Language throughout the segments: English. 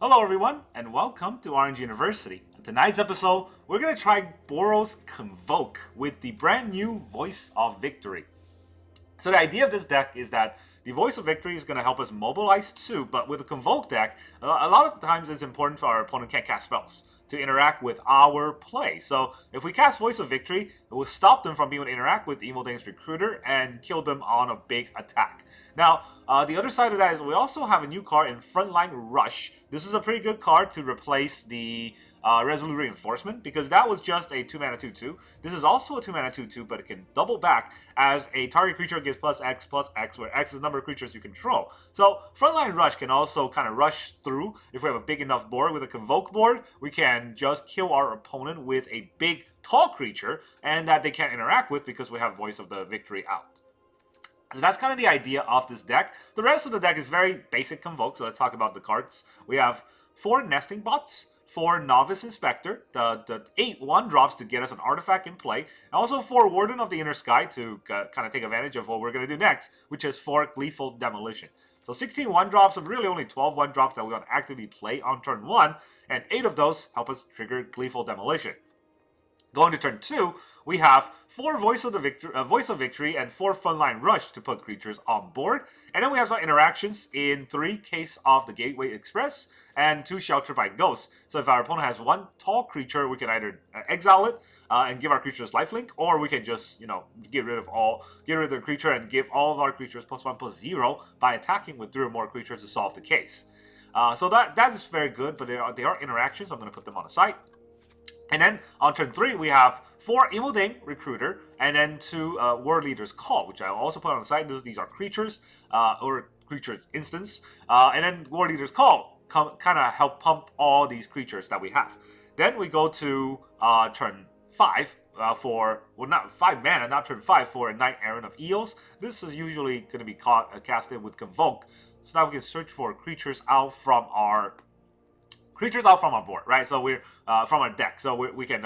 Hello everyone, and welcome to Orange University. In tonight's episode, we're going to try Boros Convoke with the brand new Voice of Victory. So the idea of this deck is that the Voice of Victory is going to help us mobilize too, but with a Convoke deck, a lot of times it's important for our opponent can't cast spells to interact with our play. So if we cast Voice of Victory, it will stop them from being able to interact with Imodane's Recruiter and kill them on a big attack. Now, the other side of that is we also have a new card in Frontline Rush. This is a pretty good card to replace the Resolute Reinforcement, because that was just a 2-mana 2-2. This is also a 2-mana 2-2, but it can double back as a target creature gets +X, where X is the number of creatures you control. So Frontline Rush can also kind of rush through. If we have a big enough board with a Convoke board, we can just kill our opponent with a big, tall creature, and that they can't interact with because we have Voice of the Victory out. So that's kind of the idea of this deck. The rest of the deck is very basic Convoke, so let's talk about the cards. We have 4 Nesting Bots, 4 Novice Inspector, the 8 1-drops to get us an artifact in play, and also 4 Warden of the Inner Sky to kind of take advantage of what we're going to do next, which is 4 Gleeful Demolition. So 16 1-drops, and really only 12 1-drops that we want to actively play on turn 1, and 8 of those help us trigger Gleeful Demolition. Going to turn 2, we have 4 Voice of Victory and 4 Frontline Rush to put creatures on board. And then we have some interactions in 3 Case of the Gateway Express and 2 Shelter by Ghosts. So if our opponent has 1 tall creature, we can either exile it and give our creatures lifelink, or we can just, get rid of the creature and give all of our creatures +1/+0 by attacking with 3 or more creatures to solve the case. So that is very good, but they are interactions, so I'm going to put them on the side. And then on turn 3, we have 4 Imodane Recruiter and then 2 Warleader's Call, which I'll also put on the side. These are creatures or creature instance. And then Warleader's Call kind of help pump all these creatures that we have. Then we go to turn 5 for, well, not 5 mana, not turn 5 for a Knight-Errant of Eos. This is usually going to be casted with Convoke. So now we can search for creatures out from our board, right? So we're from our deck, so we can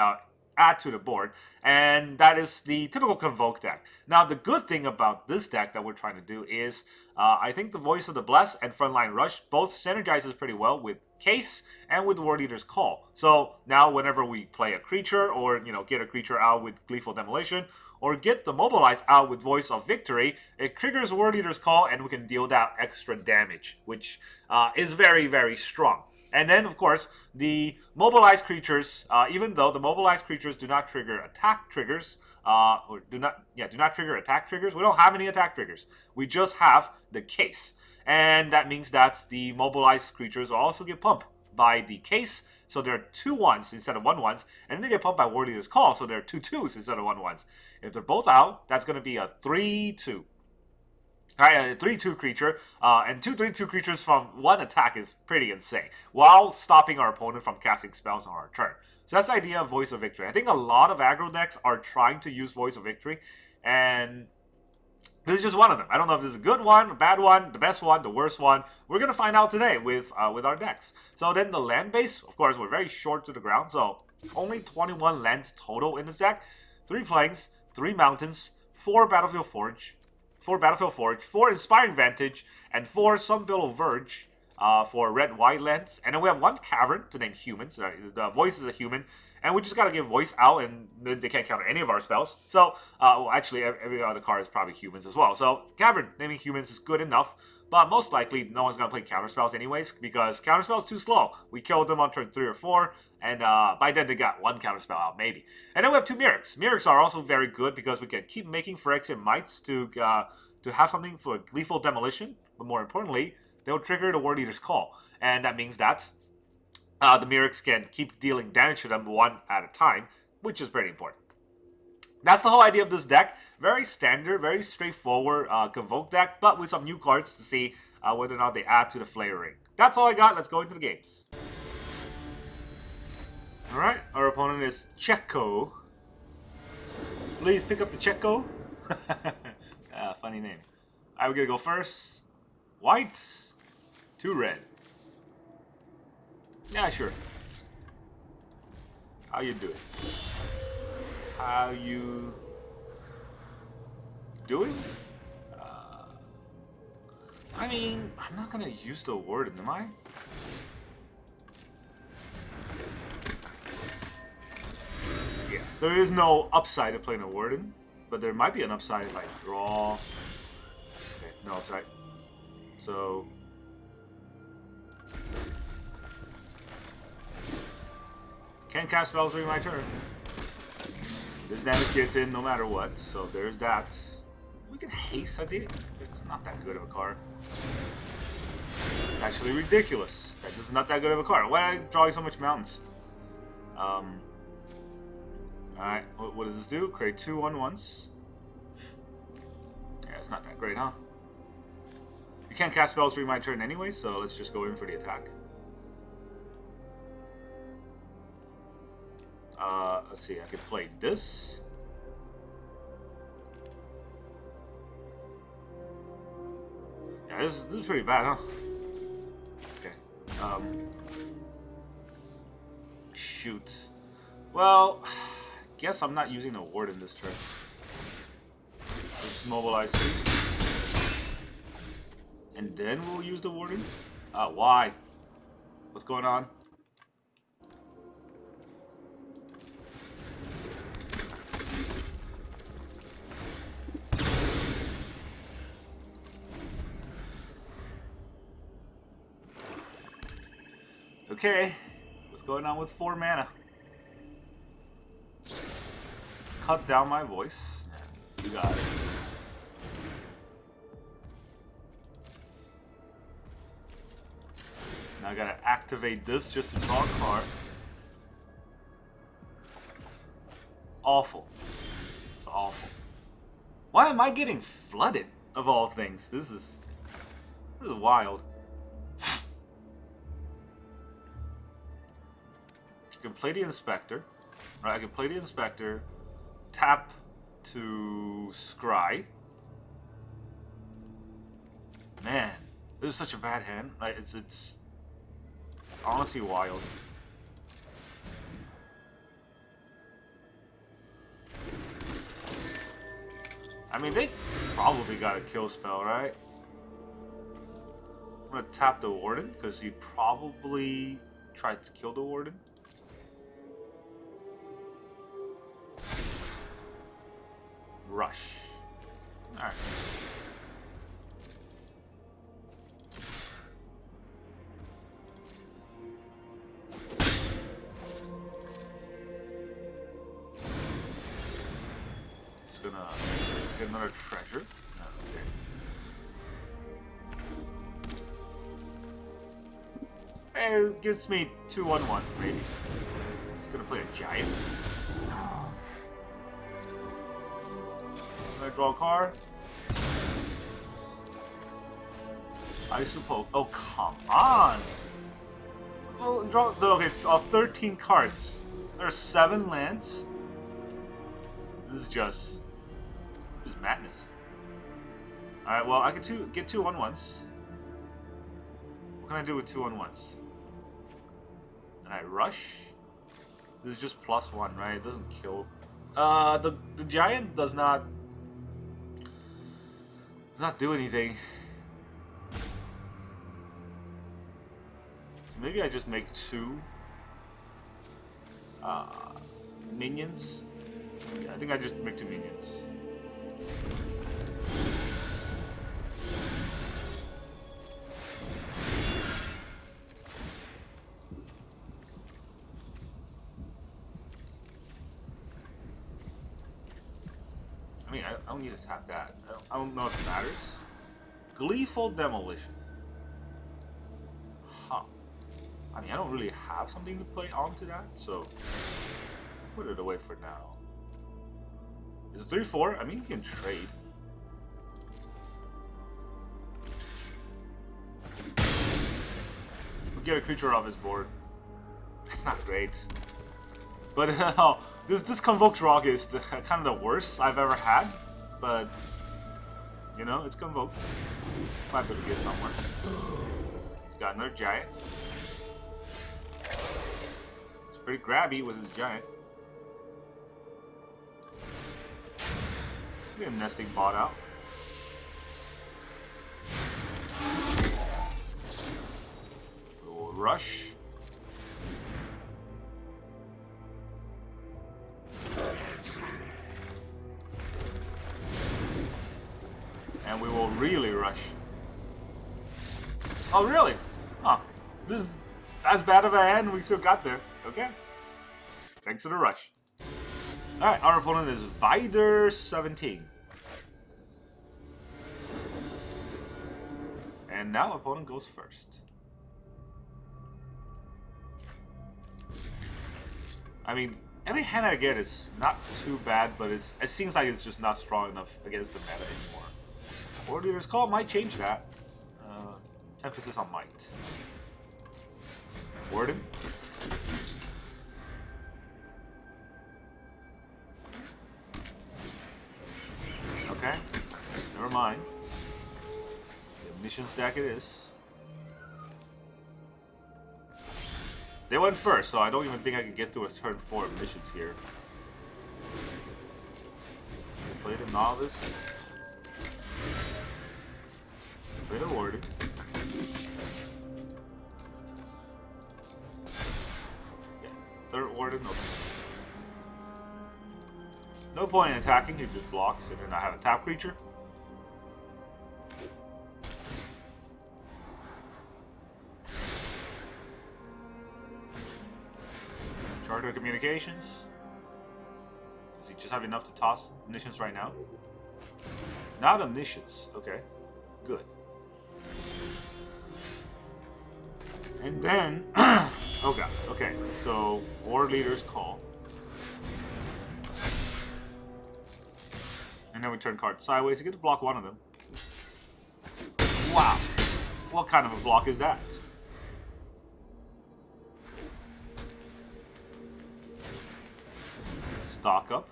add to the board, and that is the typical Convoke deck. Now, the good thing about this deck that we're trying to do is, I think the Voice of the Blessed and Frontline Rush both synergizes pretty well with Case and with Warleader's Call. So now, whenever we play a creature, or get a creature out with Gleeful Demolition, or get the Mobilize out with Voice of Victory, it triggers Warleader's Call, and we can deal that extra damage, which is very, very strong. And then, of course, the mobilized creatures, even though the mobilized creatures do not trigger attack triggers, do not trigger attack triggers. We don't have any attack triggers. We just have the case. And that means that the mobilized creatures will also get pumped by the case. So they're 2 1s instead of 1 1s. And then they get pumped by Warleader's Call. So they're 2 2s instead of 1 1s. If they're both out, that's going to be a 3-2. Alright, a 3-2 creature, and 2 3-2 creatures from 1 attack is pretty insane, while stopping our opponent from casting spells on our turn. So that's the idea of Voice of Victory. I think a lot of aggro decks are trying to use Voice of Victory, and this is just one of them. I don't know if this is a good one, a bad one, the best one, the worst one. We're going to find out today with our decks. So then the land base, of course, we're very short to the ground, so only 21 lands total in this deck. 3 plains, 3 mountains, 4 Battlefield Forge, 4 Inspiring Vantage, and 4 Sunbillow Verge for red-white lands. And then we have 1 Cavern to name humans. The Voice is a human. And we just got to give Voice out, and they can't counter any of our spells. So, well, actually, every other card is probably humans as well. So, Cavern naming humans is good enough. But most likely, no one's going to play counterspells anyways, because counterspell is too slow. We killed them on turn 3 or 4, and by then they got 1 counterspell out, maybe. And then we have 2 Mirrex. Mirrex are also very good because we can keep making Phyrexian Mites to have something for Gleeful Demolition. But more importantly, they'll trigger the Warleader's Call. And that means that the Mirrex can keep dealing damage to them 1 at a time, which is pretty important. That's the whole idea of this deck. Very standard, very straightforward Convoke deck, but with some new cards to see whether or not they add to the flavoring. That's all I got. Let's go into the games. Alright, our opponent is Checo. Please pick up the Checo. Funny name. Alright, we're going to go first. White, 2 red. Yeah, sure. How you doing? How you doing? I mean, I'm not gonna use the Warden, am I? There is no upside to playing a Warden, but there might be an upside if I draw. Okay, no upside. So can't cast spells during my turn. This damage gets in no matter what, so there's that. We can haste a deck. It's not that good of a card. It's actually ridiculous. That is not that good of a card. Why am I drawing so much mountains? Alright, what does this do? Create 2 1/1s. Yeah, it's not that great, huh? You can't cast spells during my turn anyway, so let's just go in for the attack. Let's see, I could play this. Yeah, this is pretty bad, huh? Okay. Shoot. Well, guess I'm not using a Warden this turn. Let's mobilize 2. And then we'll use the Warden? Why? What's going on? Okay, what's going on with 4 mana? Cut down my voice. You got it. Now I gotta activate this just to draw a card. Awful. It's awful. Why am I getting flooded, of all things? This is wild. I can play the Inspector. Right, I can play the Inspector. Tap to scry. Man, this is such a bad hand. Like, it's honestly wild. I mean, they probably got a kill spell, right? I'm gonna tap the Warden because he probably tried to kill the Warden. Rush. Alright. Just gonna get another treasure. Okay. Hey, it gives me 2 1/1s maybe. Just gonna play a giant. I draw a card. I suppose. Oh, come on! Well, okay, draw 13 cards. There are 7 lands. This is just madness. Alright, well, I can get 2 1/1s. What can I do with 2 1/1s? And I rush. This is just +1, right? It doesn't kill. The giant does not do anything. So maybe I just make 2 minions. Yeah, I think I just make 2 minions. I don't need to tap that. I don't know if it matters. Gleeful Demolition. Huh. I mean, I don't really have something to play onto that, so put it away for now. Is it 3/4? I mean, you can trade. We'll get a creature off his board. That's not great. But this Convoke Rock is kind of the worst I've ever had. But, you know, it's Convoke. Might be able to get somewhere. He's got another giant. It's pretty grabby with his giant. Get a nesting bot out. We'll rush. rush. Oh, really? Huh. This is as bad of a hand we still got there. Okay. Thanks to the rush. Alright, our opponent is Vider 17. And now opponent goes first. I mean, every hand I get is not too bad, but it seems like it's just not strong enough against the meta anymore. Warleader's call might change that. Emphasis on might. Warden. Okay, never mind. The mission stack it is. They went first, so I don't even think I can get to a turn 4 of missions here. Play the Novice. Play the Warden. Yeah, third Warden. Okay. No point in attacking, he just blocks, and then I have a tap creature. Charter Communications. Does he just have enough to toss Omniscience right now? Not Omniscience. Okay, good. And then, oh god. Okay, so Warleader's call. And then we turn cards sideways to get to block one of them. Wow. What kind of a block is that? Stock up.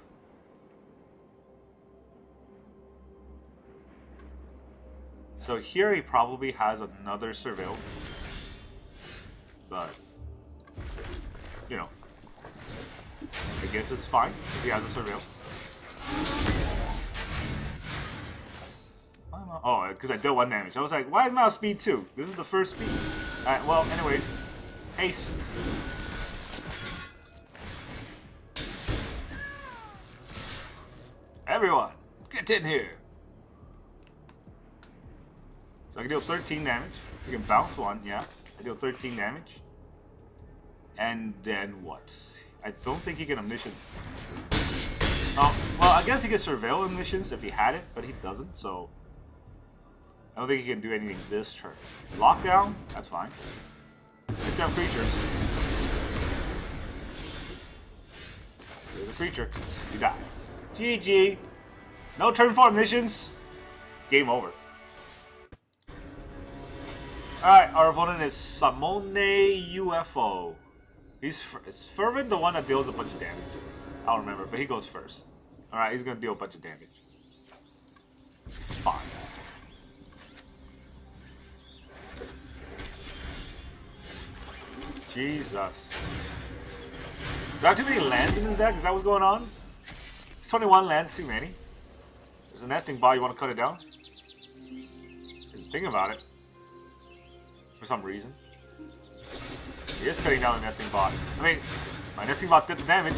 So here he probably has another Surveil. But, you know, I guess it's fine if he has a Surveil. Oh, because I dealt 1 damage. I was like, why is my speed 2? This is the first speed. Alright, well, anyways. Haste. Everyone, get in here. So I can deal 13 damage. I can bounce 1, yeah. I deal 13 damage. And then what? I don't think he can Omniscience. Oh, well, I guess he can Surveil Omniscience if he had it, but he doesn't, so I don't think he can do anything this turn. Lockdown, that's fine. Hit them creatures. There's a creature. You die. GG. No turn 4 Omniscience. Game over. Alright, our opponent is SimoneUFO. Is Fervent the one that deals a bunch of damage? I don't remember, but he goes first. Alright, he's gonna deal a bunch of damage. Fine. Jesus. Do I have too many lands in this deck? Is that what's going on? It's 21 lands too many. There's a nesting bot, you want to cut it down? Just think about it. For some reason. He is cutting down the nesting bot. I mean, my nesting bot did the damage.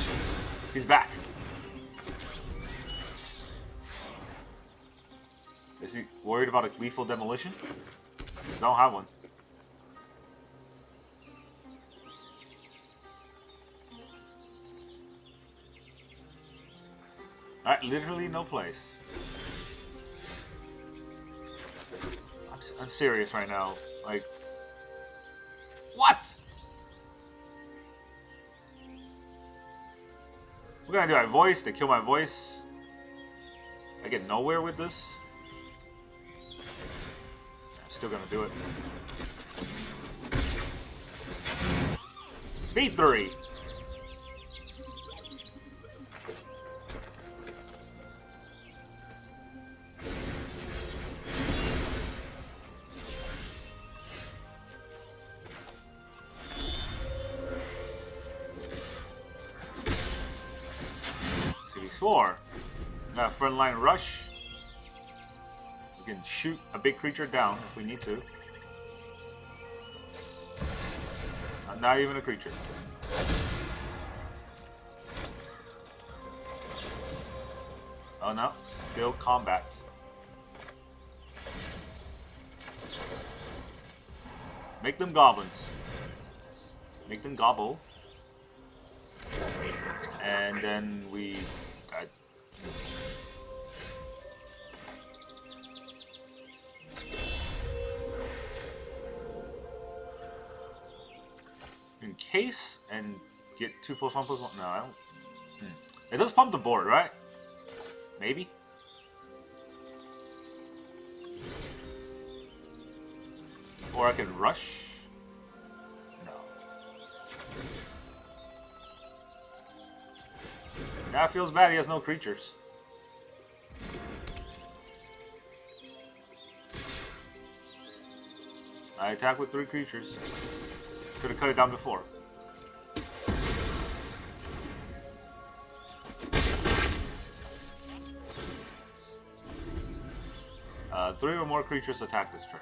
He's back. Is he worried about a Gleeful Demolition? I don't have one. Alright, literally no place. I'm serious right now. Like, what? What can I do? I voice, they kill my voice. I get nowhere with this. I'm still gonna do it. Speed 3. Got Frontline Rush. We can shoot a big creature down if we need to. Not even a creature. Oh no, still combat. Make them goblins. Make them gobble. And then we... Encase and get 2+1/+1. No, I don't. It does pump the board, right? Maybe. Or I can rush. No. That feels bad. He has no creatures. I attack with 3 creatures. Could have cut it down before. Three or more creatures attack this turn.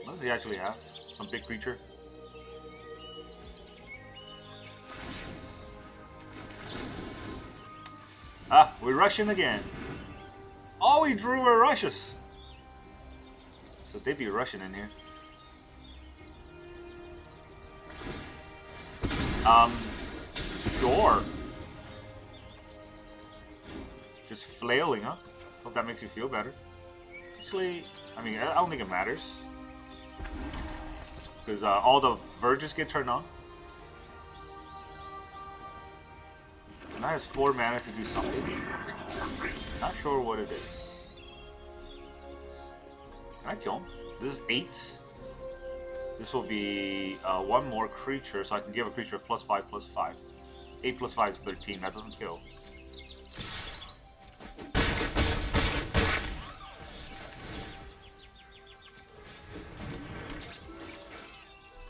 What does he actually have? Some big creature? Ah, we're rushing again. Oh, we drew our rushes. So they'd be rushing in here. Sure. Just flailing, huh? Hope that makes you feel better. Actually, I mean, I don't think it matters. Because all the verges get turned on. And I has 4 mana to do something. Not sure what it is. Can I kill him? This is 8. This will be 1 more creature, so I can give a creature +5/+5. 8 + 5 is 13. That doesn't kill.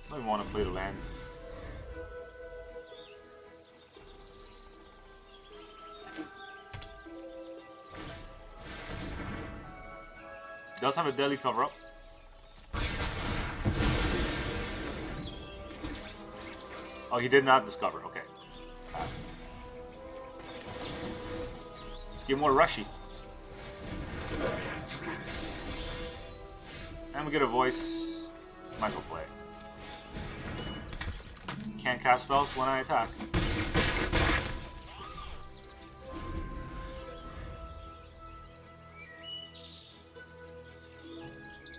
I don't even want to play the land. Does have a deadly cover up. Oh, he did not discover. Okay. Let's get more rushy. And we get a voice. Might as well play. Can't cast spells when I attack.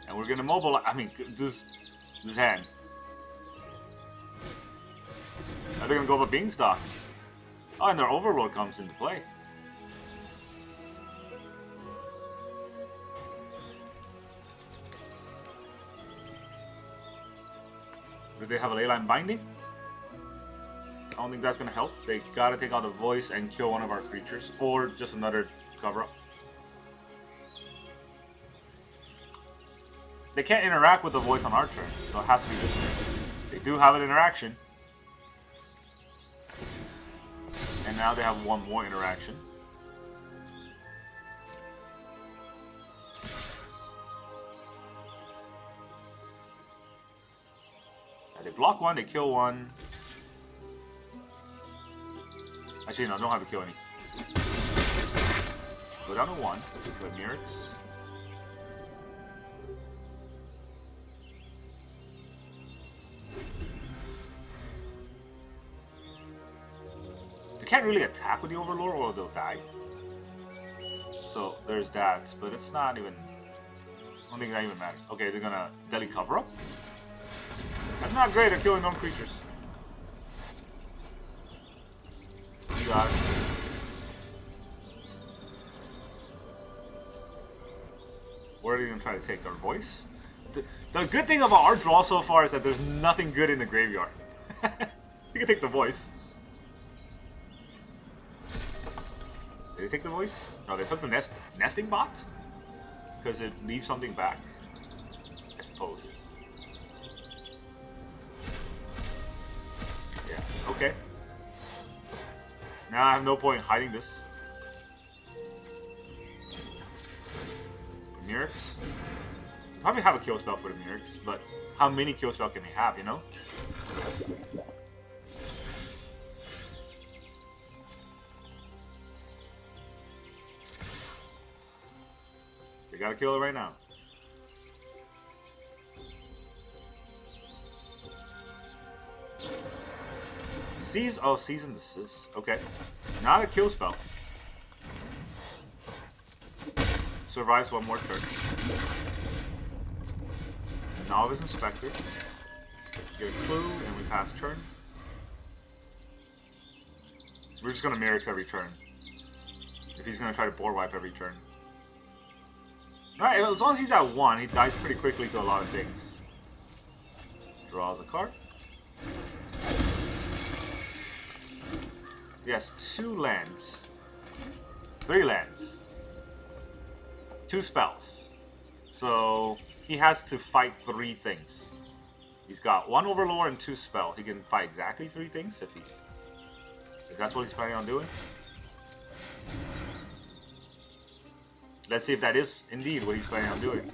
And we're gonna mobilize. I mean, this hand. Are they gonna go with Beanstalk? Oh, and their Overlord comes into play. Do they have a Leyline Binding? I don't think that's gonna help. They gotta take out the voice and kill one of our creatures, or just another cover up. They can't interact with the voice on our turn, so it has to be this turn. They do have an interaction. And now they have 1 more interaction. Now they block 1, they kill 1. Actually, no, don't have to kill any. Go down to 1 with Mirrex. They can't really attack with the Overlord or they'll die. So there's that, but it's not even... I don't think that even matters. Okay, they're gonna deadly cover up. That's not great at killing non-creatures. You got it. Where are they gonna try to take our voice? The good thing about our draw so far is that there's nothing good in the graveyard. You can take the voice. Did they take the voice? No, they took the nesting bot? Because it leaves something back. I suppose. Yeah, okay. Now I have no point in hiding this. Mirrex? Probably have a kill spell for the Mirrex, but how many kill spell can they have, you know? They gotta kill it right now. Cease and desist. Okay. Not a kill spell. Survives one more turn. Novice Inspector. Get a clue, and we pass turn. We're just gonna Mirrex every turn. If he's gonna try to board wipe every turn. Alright, as long as he's at 1, he dies pretty quickly to a lot of things. Draws a card. Yes, 2 lands. 3 lands. 2 spells. So he has to fight 3 things. He's got 1 Overlord and 2 spell. He can fight exactly 3 things if that's what he's planning on doing. Let's see if that is indeed what he's planning on doing.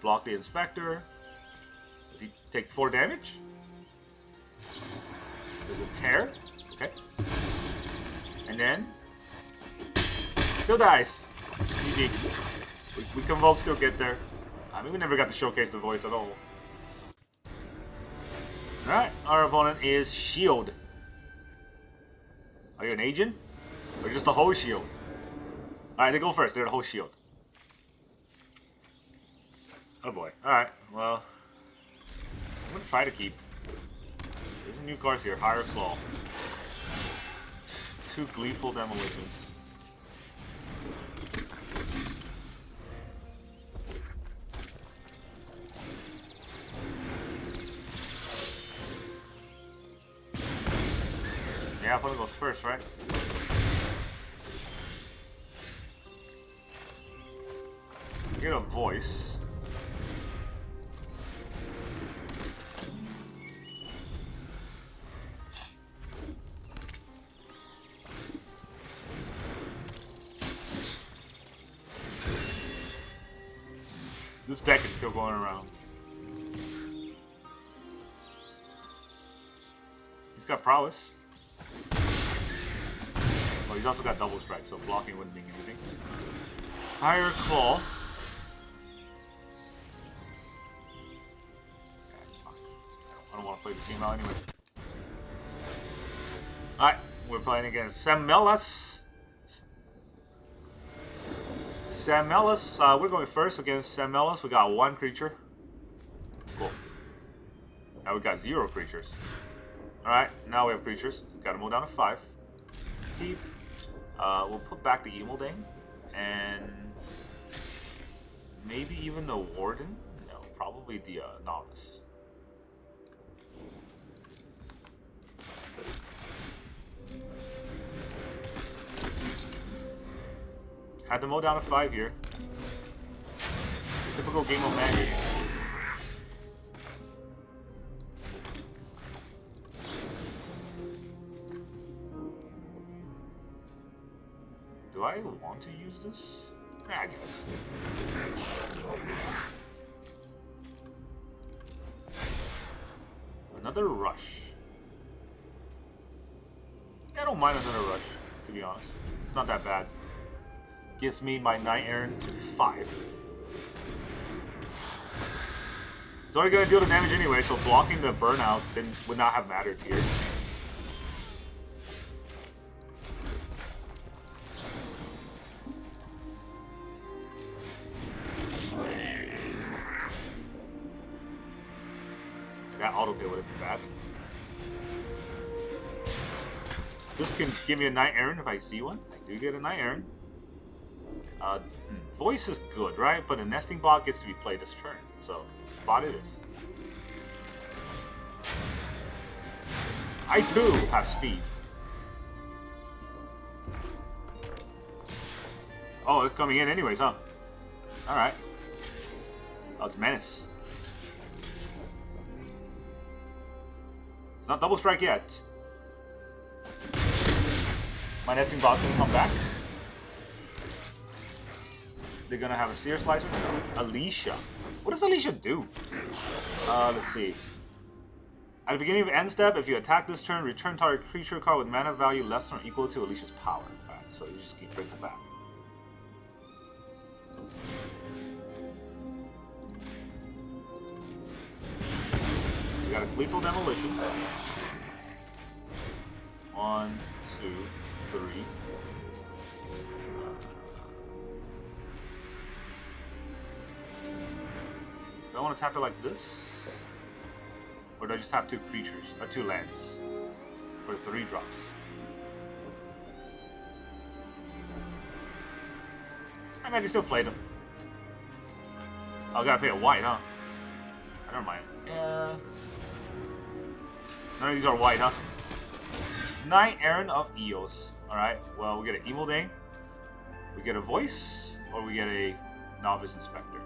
Block the Inspector. Does he take 4 damage? Does it tear? Okay. And then still dies. Easy. We Convoke still get there. I mean, we never got to showcase the voice at all. Alright, our opponent is Shield. Are you an agent? Or just a whole shield? Alright, they go first. They're the whole shield. Oh boy. Alright, well. I'm gonna try to keep. There's some new cards here. Higher Claw. 2 Gleeful Demolitions. Yeah, opponent goes first, right? Get a voice. This deck is still going around. He's got prowess. Well, he's also got double strike, so blocking wouldn't mean anything. Higher Claw. I don't want to play the team out anyway. Alright, we're playing against Samellas. We're going first against Samellas. We got 1 creature. Cool. Now we got 0 creatures. Alright, now we have creatures. We gotta move down to 5. Keep. We'll put back the Imodane. And maybe even the Warden? No, probably the Novice. Had to mow down to 5 here. Typical game of Magic. Do I want to use this? I guess. Another Rush. I don't mind another Rush, to be honest. It's not that bad. Gives me my Knight-Errant to 5. It's only going to deal the damage anyway, so blocking the burnout would not have mattered here. That auto hit would have been bad. This can give me a Knight-Errant if I see one. I do get a Knight-Errant. Voice is good, right? But a nesting bot gets to be played this turn. So, bot it is. I too have speed. Oh, it's coming in anyways, huh? Alright. Oh, it's Menace. It's not double strike yet. My nesting bot's gonna come back. They're gonna have a Seer Slicer. Alicia. What does Alicia do? Let's see. At the beginning of end step, if you attack this turn, return target creature card with mana value less than or equal to Alicia's power. Alright, so you just keep bringing it back. We got a Gleeful Demolition. 1, 2, 3. Do I want to tap it like this? Or do I just tap 2 creatures? Or 2 lands? For 3 drops. I mean, I can still play them. Oh, I gotta pay a white, huh? Never mind. Yeah. None of these are white, huh? Knight-Errant of Eos. Alright, well, we get an Imodane, we get a Voice, or we get a Novice Inspector.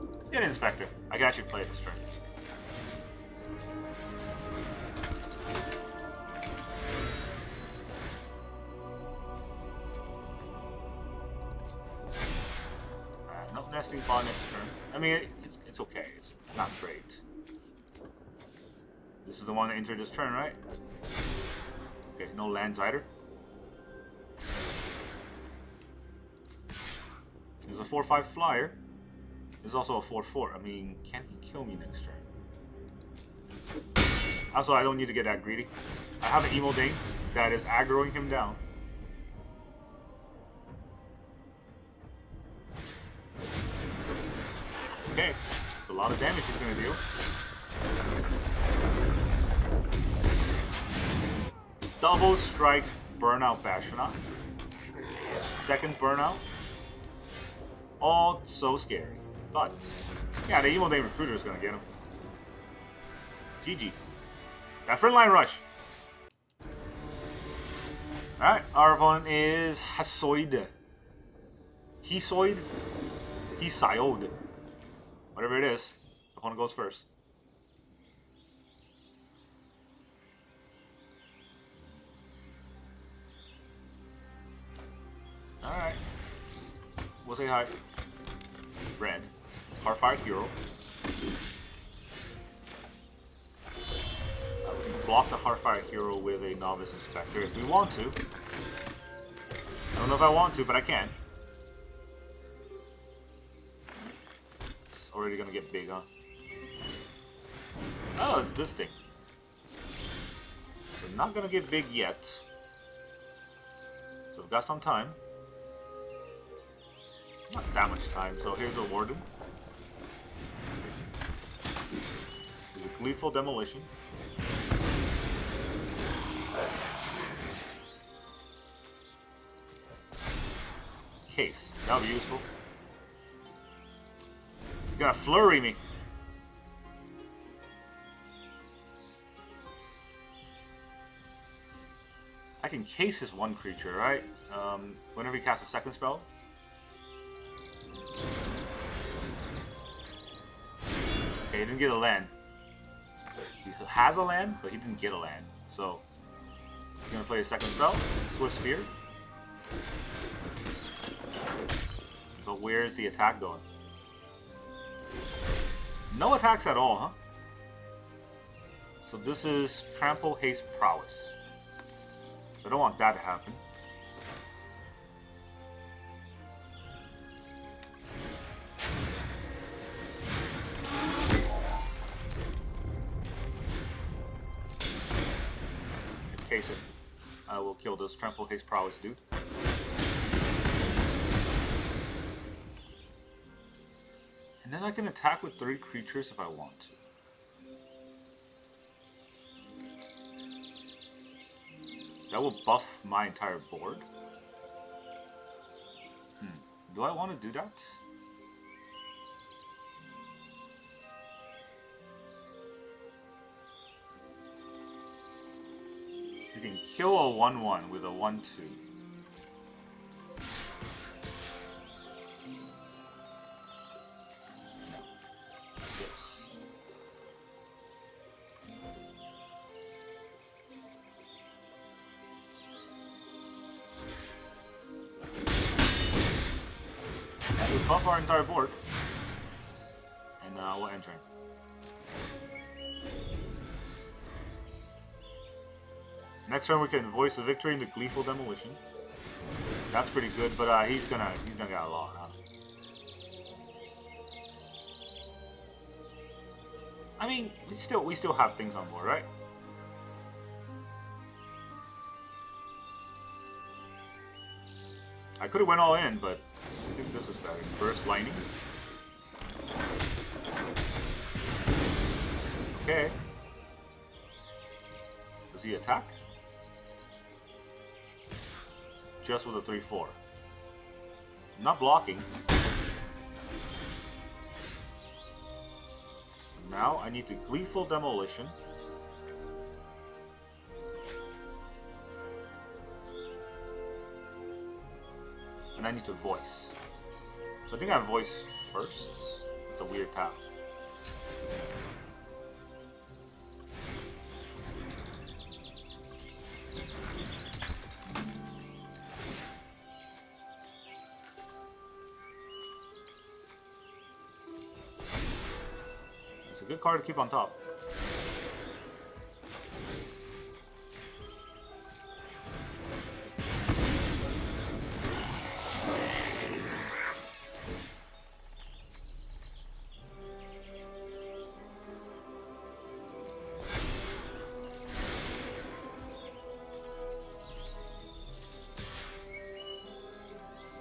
Let's get an Inspector. I can actually play this turn. Alright, no nesting pawn next turn. I mean, it's okay. It's not great. This is the one that entered this turn, right? Okay, no lands either. There's a 4/5 flyer. There's also a 4/4. I mean, can he kill me next turn? Also, I don't need to get that greedy. I have an Imodane that is aggroing him down. Okay, it's a lot of damage he's going to deal. Double strike burnout Bastionout. Second burnout. All so scary. But, yeah, the Evil Day Recruiter is going to get him. GG. That Frontline Rush. Alright, our opponent is Hesiod. Hesiod. Whatever it is. Opponent goes first. Alright. We'll say hi. Red. Heartfire Hero. We can block the Heartfire Hero with a Novice Inspector if we want to. I don't know if I want to, but I can. It's already gonna get big, huh? Oh, it's this thing. So not gonna get big yet. So we've got some time. Not that much time, so here's a Warden. There's a Gleeful Demolition. Case. That'll be useful. He's gonna flurry me. I can case his one creature, right? Whenever he casts a second spell. Okay, he didn't get a land. He has a land, but he didn't get a land. So, he's gonna play a second spell, Swift Spear. But where's the attack going? No attacks at all, huh? So this is Trample, Haste, Prowess. So I don't want that to happen. Case it. I will kill this Trample, Haste, Prowess dude. And then I can attack with 3 creatures if I want to. That will buff my entire board. Do I want to do that? You can kill a 1/1 with a 1/2. Yes. And we buff our entire board. And we'll enter. Next turn we can voice a victory into Gleeful Demolition. That's pretty good, but he's gonna get a lot, huh? I mean, we still have things on board, right? I could have went all in, but I think this is better. Burst Lightning. Okay. Does he attack? Just with a 3/4. Not blocking. Now I need to Gleeful Demolition. And I need to voice. So I think I voice first. It's a weird tap. It's a good card to keep on top.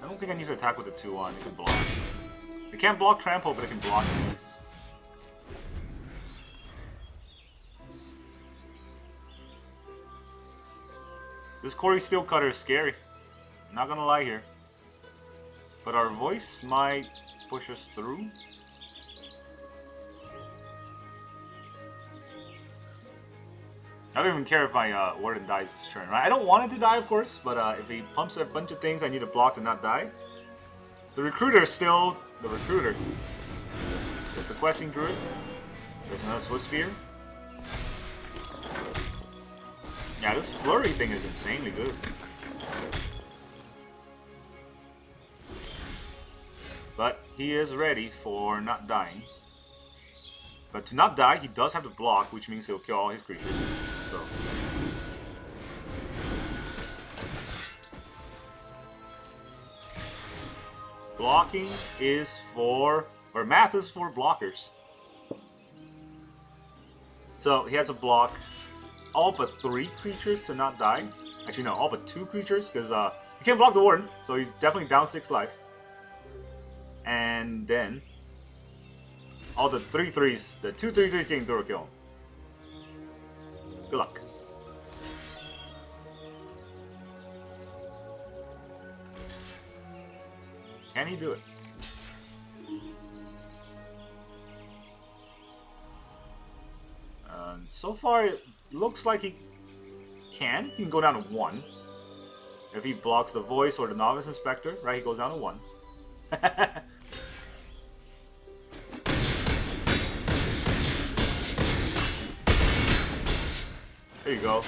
I don't think I need to attack with a 2/1. It can block. It can't block trample, but it can block these. This Corey Steel Cutter is scary. Not gonna lie here. But our voice might push us through. I don't even care if my Warden dies this turn, right? I don't want it to die, of course, but if he pumps a bunch of things I need to block to not die. The Recruiter is still the Recruiter. There's the Questing Druid. There's another Swift Sphere. Yeah, this Flurry thing is insanely good. But he is ready for not dying. But to not die, he does have to block, which means he'll kill all his creatures. So. Blocking is for, or math is for blockers. So he has to block all but 3 creatures to not die. Actually, no, all but 2 creatures, because he can't block the Warden, so he's definitely down 6 life. And then all the 3/3s, the 2 3/3s getting through a kill. Good luck. Can he do it? So far, it looks like he can. He can go down to 1. If he blocks the Voice or the Novice Inspector, right, he goes down to 1. There you go.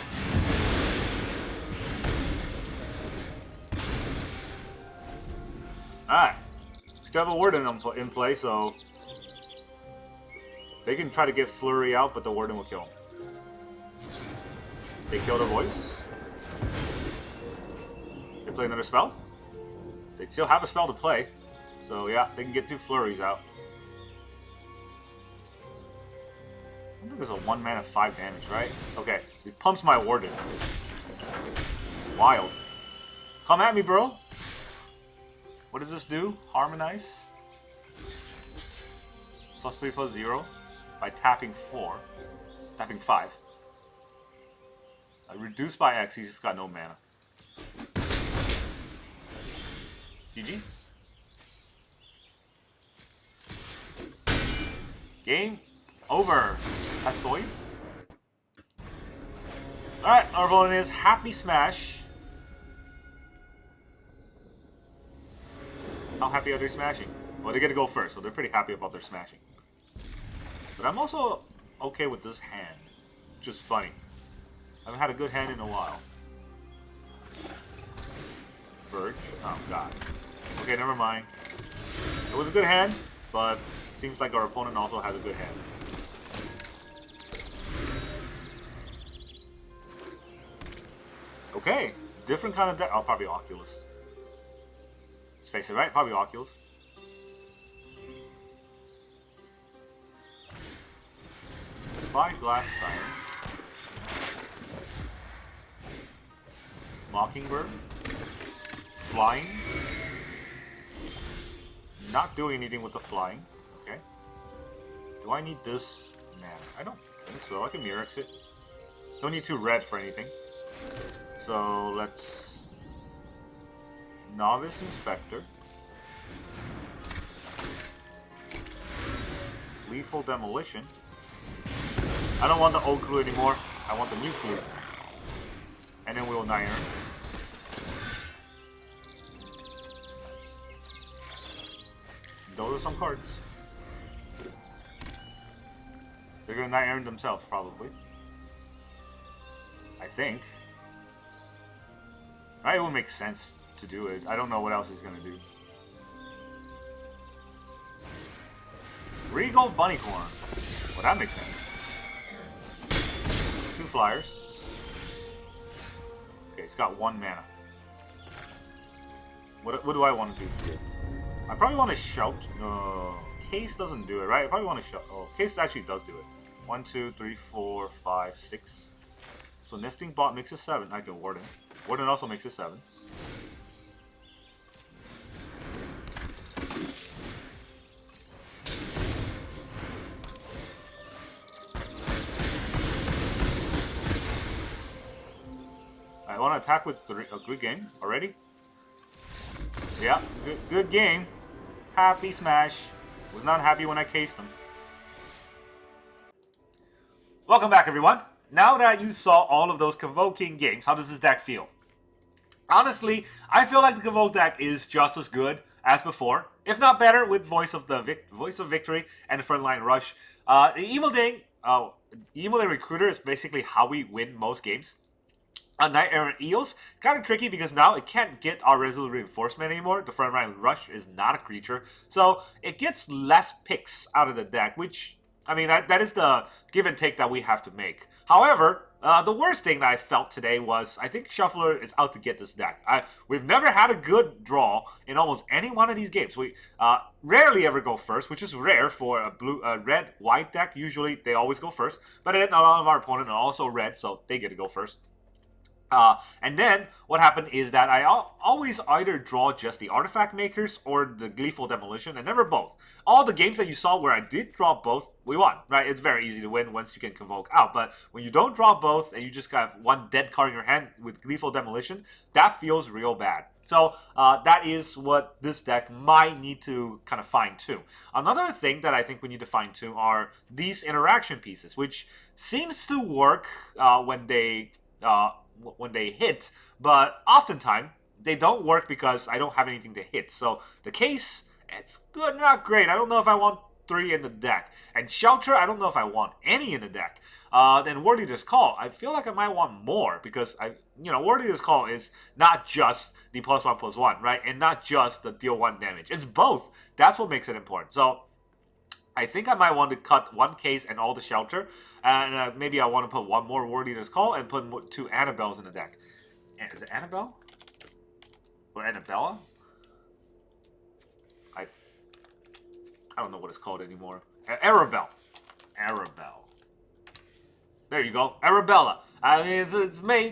Alright. Still have a Warden in play, so they can try to get Flurry out, but the Warden will kill him. They kill the Voice. They play another spell. They still have a spell to play. So yeah, they can get 2 Flurries out. I think there's a 1 mana 5 damage, right? Okay, he pumps my Warden. Wild. Come at me, bro. What does this do? Harmonize. +3/+0 by tapping 4. Tapping 5. Reduced by X, he's just got no mana. GG. Game over. Hesiod. Alright, our opponent is HappySmash. How happy are they smashing? Well, they get to go first, so they're pretty happy about their smashing. But I'm also okay with this hand, which is funny. I haven't had a good hand in a while. Verge? Oh, God. Okay, never mind. It was a good hand, but it seems like our opponent also has a good hand. Okay, different kind of deck. Oh, probably Oculus. Let's face it, right? Probably Oculus. Spyglass Siren. Mockingbird. Flying. Not doing anything with the flying. Okay. Do I need this? Man, I don't think so. I can Mirrex it. Don't need 2 red for anything. So let's Novice Inspector. Gleeful Demolition. I don't want the old clue anymore. I want the new clue. And then we will Knight-Errant. Those are some cards. They're gonna Knight-Errant themselves, probably. I think. Right, it would make sense to do it. I don't know what else he's gonna do. Regal Bunnycorn. Well, that makes sense. 2 flyers. Okay, it's got 1 mana. What do I want to do here? I probably want to shout. Case doesn't do it, right? I probably want to shout. Oh, Case actually does do it. 1, 2, 3, 4, 5, 6. So Nesting Bot makes it 7. I go Warden. Warden also makes it 7. I want to attack with a good game already. Yeah, good game. HappySmash. Was not happy when I cased him. Welcome back, everyone. Now that you saw all of those Convoking games, how does this deck feel? Honestly, I feel like the Convoke deck is just as good as before, if not better, with Voice of Victory and the Frontline Rush. Imodane Recruiter is basically how we win most games. Knight-Errant of Eos, kind of tricky because now it can't get our Resolute Reinforcement anymore. The Frontline Rush is not a creature, so it gets less picks out of the deck, which, I mean, that is the give and take that we have to make. However, the worst thing that I felt today was I think Shuffler is out to get this deck. We've never had a good draw in almost any one of these games. We rarely ever go first, which is rare for a red-white deck. Usually they always go first, but then a lot of our opponents are also red, so they get to go first. And then what happened is that I always either draw just the Artifact Makers or the Gleeful Demolition, and never both. All the games that you saw where I did draw both, we won, right? It's very easy to win once you can Convoke out, but when you don't draw both and you just got 1 dead card in your hand with Gleeful Demolition, that feels real bad. So that is what this deck might need to kind of fine-tune. Another thing that I think we need to fine-tune are these interaction pieces, which seems to work when they hit, but oftentimes they don't work because I don't have anything to hit. So the Case, it's good, not great. I don't know if I want 3 in the deck. And Shelter, I don't know if I want any in the deck. Then Warleader's Call, I feel like I might want more because Warleader's Call is not just the +1/+1, right? And not just the deal 1 damage. It's both. That's what makes it important. So I think I might want to cut 1 Case and all the Shelter, and maybe I want to put 1 more Warleader's Call and put 2 Annabelles in the deck. Is it Annabelle? Or Annabella? I don't know what it's called anymore. Arabelle. There you go, Arabella. I mean,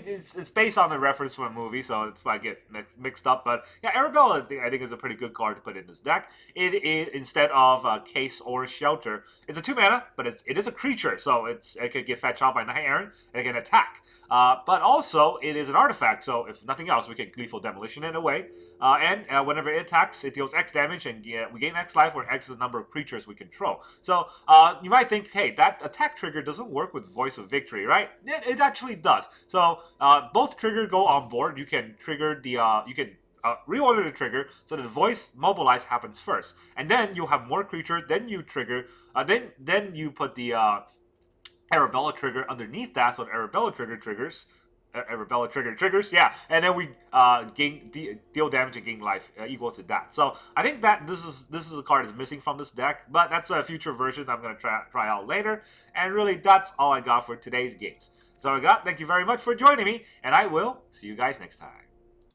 it's based on a reference from a movie, so that's why I get mixed up. But yeah, Arabella, I think is a pretty good card to put in this deck. It is, instead of Case or Shelter, it's a 2 mana, but it is a creature, so it can get fetched out by Knight-Errant and it can attack. But also, it is an artifact, so if nothing else, we can Gleeful Demolition it away. And whenever it attacks, it deals X damage, and we gain X life, where X is the number of creatures we control. So you might think, hey, that attack trigger doesn't work with Voice of Victory, right? It actually does. So both trigger go on board. You can trigger the reorder the trigger so that the Voice Mobilize happens first, and then you'll have more creatures. Then you trigger. Then you put the Arabella trigger underneath that, so the Arabella trigger triggers. Yeah, and then we deal damage and gain life equal to that. So I think that this is a card that's missing from this deck, but that's a future version I'm gonna try out later. And really, that's all I got for today's games. So That's all I got. Thank you very much for joining me, and I will see you guys next time.